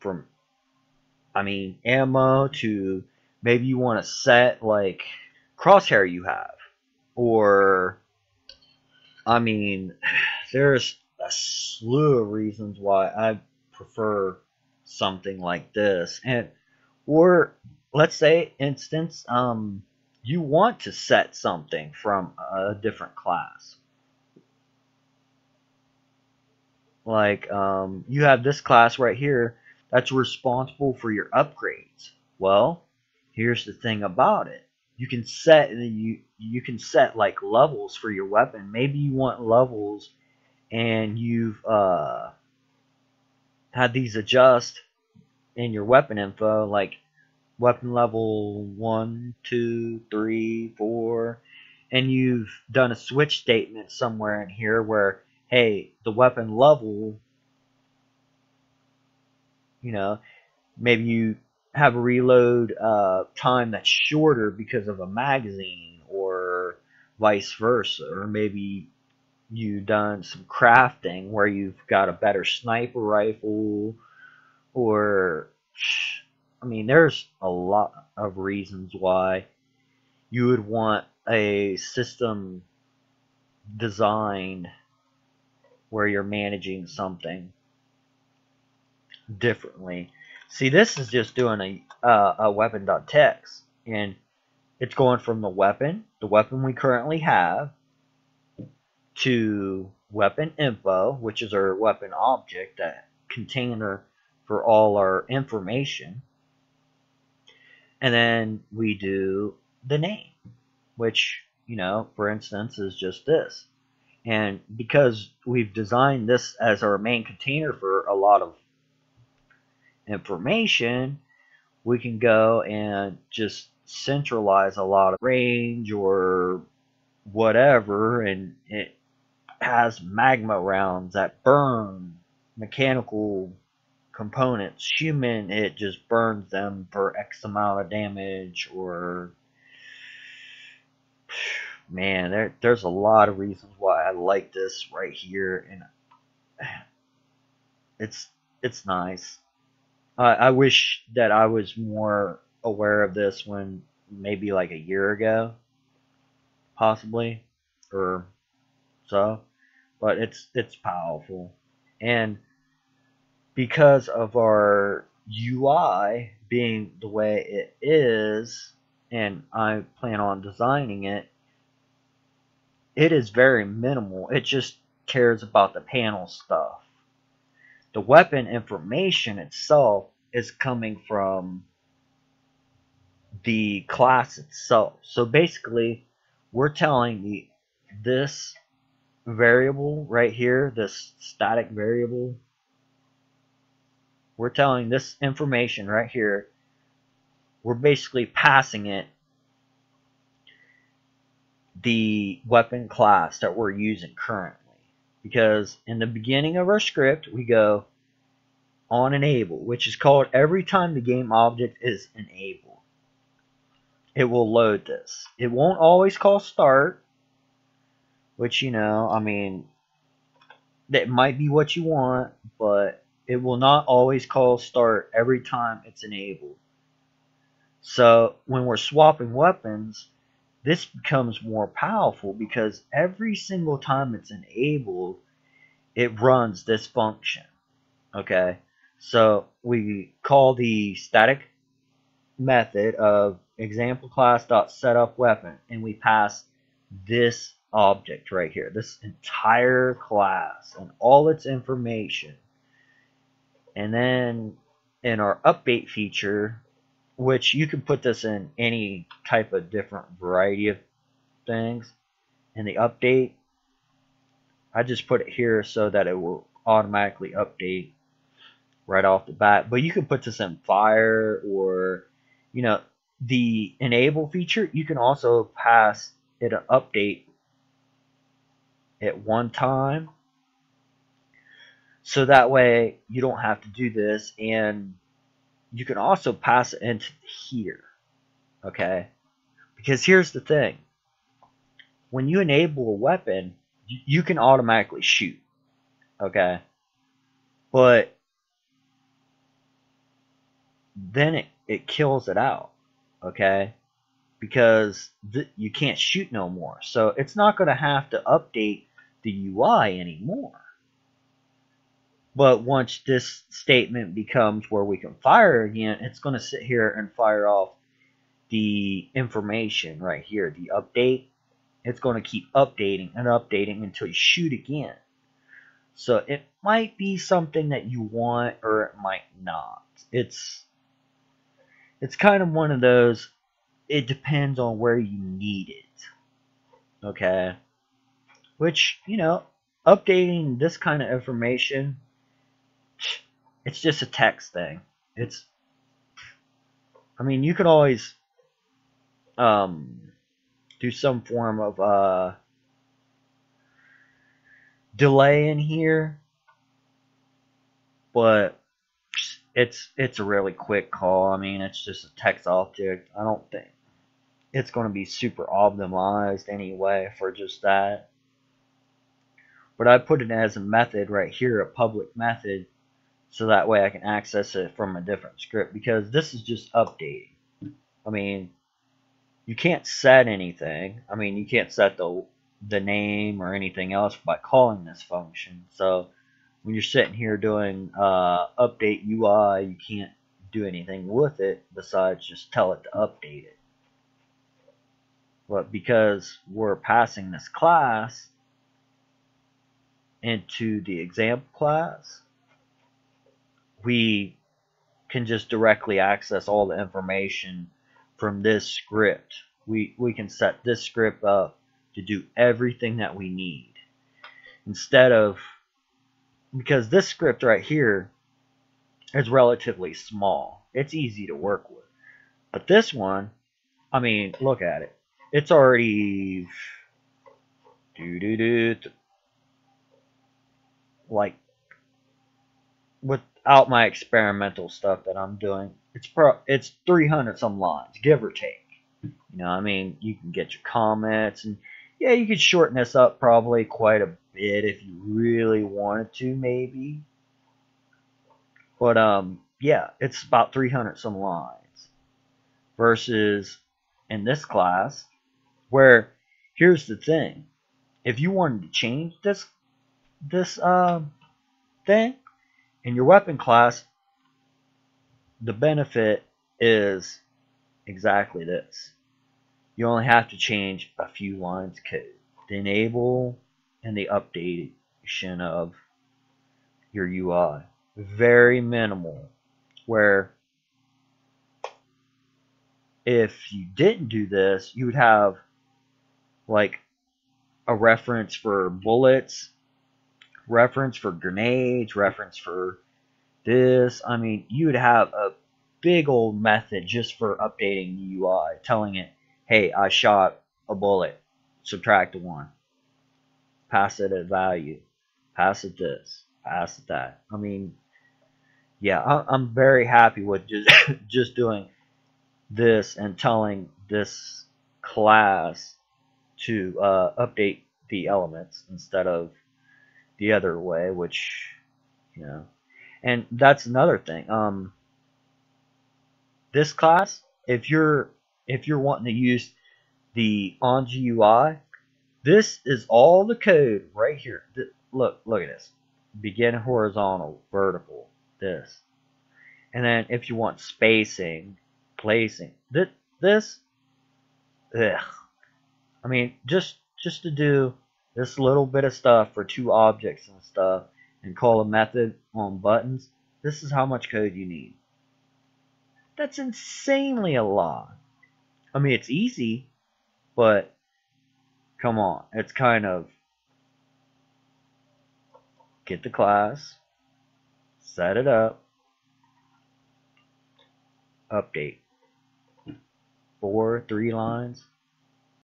from, I mean, ammo to maybe you want to set like crosshair you have, or I mean, there's a slew of reasons why I prefer something like this. And or let's say instance, you want to set something from a different class. Like you have this class right here that's responsible for your upgrades. Well, here's the thing about it. You can set like levels for your weapon. Maybe you want levels and you've had these adjust in your weapon info, like weapon level 1, 2, 3, 4, and you've done a switch statement somewhere in here where, hey, the weapon level, you know, maybe you have a reload time that's shorter because of a magazine, or vice versa, or maybe you've done some crafting where you've got a better sniper rifle, or I mean, there's a lot of reasons why you would want a system designed where you're managing something differently. See, this is just doing a weapon.txt, and it's going from the weapon we currently have, to weapon info, which is our weapon object, that container for all our information. And then we do the name, which, for instance, is just this. And because we've designed this as our main container for a lot of information, we can go and just centralize a lot of range or whatever, and it has magma rounds that burn mechanical components. Human, it just burns them for X amount of damage, or man, there's a lot of reasons why I like this right here, and it's nice. I wish that I was more aware of this when maybe like a year ago, possibly, or so. But it's powerful, and because of our UI being the way it is, and I plan on designing it, it is very minimal. It just cares about the panel stuff. The weapon information itself is coming from the class itself. So basically, we're telling this variable right here, this static variable, we're telling this information right here, we're basically passing it the weapon class that we're using currently. Because in the beginning of our script, we go on enable, which is called every time the game object is enabled. It will load this. It won't always call start, which, I mean, that might be what you want, but it will not always call start every time it's enabled. So when we're swapping weapons, this becomes more powerful because every single time it's enabled, it runs this function. Okay, so we call the static method of example class.setUpWeapon, and we pass this object right here, this entire class and all its information. And then in our update feature, which you can put this in any type of different variety of things, in the update, I just put it here so that it will automatically update right off the bat. But you can put this in fire, or the enable feature, you can also pass it an update at one time, so that way you don't have to do this. And you can also pass it into here, okay? Because here's the thing, when you enable a weapon, you can automatically shoot, okay? But then it kills it out, okay? Because you can't shoot no more. So it's not going to have to update the UI anymore. But once this statement becomes where we can fire again, it's going to sit here and fire off the information right here, the update. It's going to keep updating and updating until you shoot again. So it might be something that you want or it might not. It's kind of one of those, it depends on where you need it. Okay? Which, updating this kind of information, it's just a text thing. You could always do some form of delay in here, but it's a really quick call. It's just a text object. I don't think it's going to be super optimized anyway for just that. But I put it as a method right here, a public method, so that way I can access it from a different script, because this is just updating. You can't set anything. You can't set the name or anything else by calling this function. So when you're sitting here doing update UI, you can't do anything with it besides just tell it to update it. But because we're passing this class into the example class, we can just directly access all the information from this script. We can set this script up to do everything that we need. Instead of, because this script right here is relatively small. It's easy to work with. But this one, look at it. It's already like, without my experimental stuff that I'm doing, it's 300 some lines, give or take. You can get your comments, and yeah, you could shorten this up probably quite a bit if you really wanted to, maybe. But yeah, it's about 300 some lines versus in this class, where here's the thing: if you wanted to change this thing in your weapon class, the benefit is exactly this. You only have to change a few lines of code. The enable and the updation of your UI. Very minimal. Where if you didn't do this, you would have like a reference for bullets, reference for grenades, reference for this. You would have a big old method just for updating the UI, telling it, hey, I shot a bullet, subtract a 1, pass it a value, pass it this, pass it that. Yeah, I'm very happy with just doing this and telling this class to update the elements instead of the other way, which, and that's another thing. This class, if you're wanting to use the OnGUI, this is all the code right here. Look at this. Begin horizontal, vertical, this. And then if you want spacing, placing, this, ugh. Just to do this little bit of stuff for 2 objects and stuff and call a method on buttons, this is how much code you need. That's insanely a lot. It's easy, but come on. It's kind of get the class, set it up, update. 3 lines.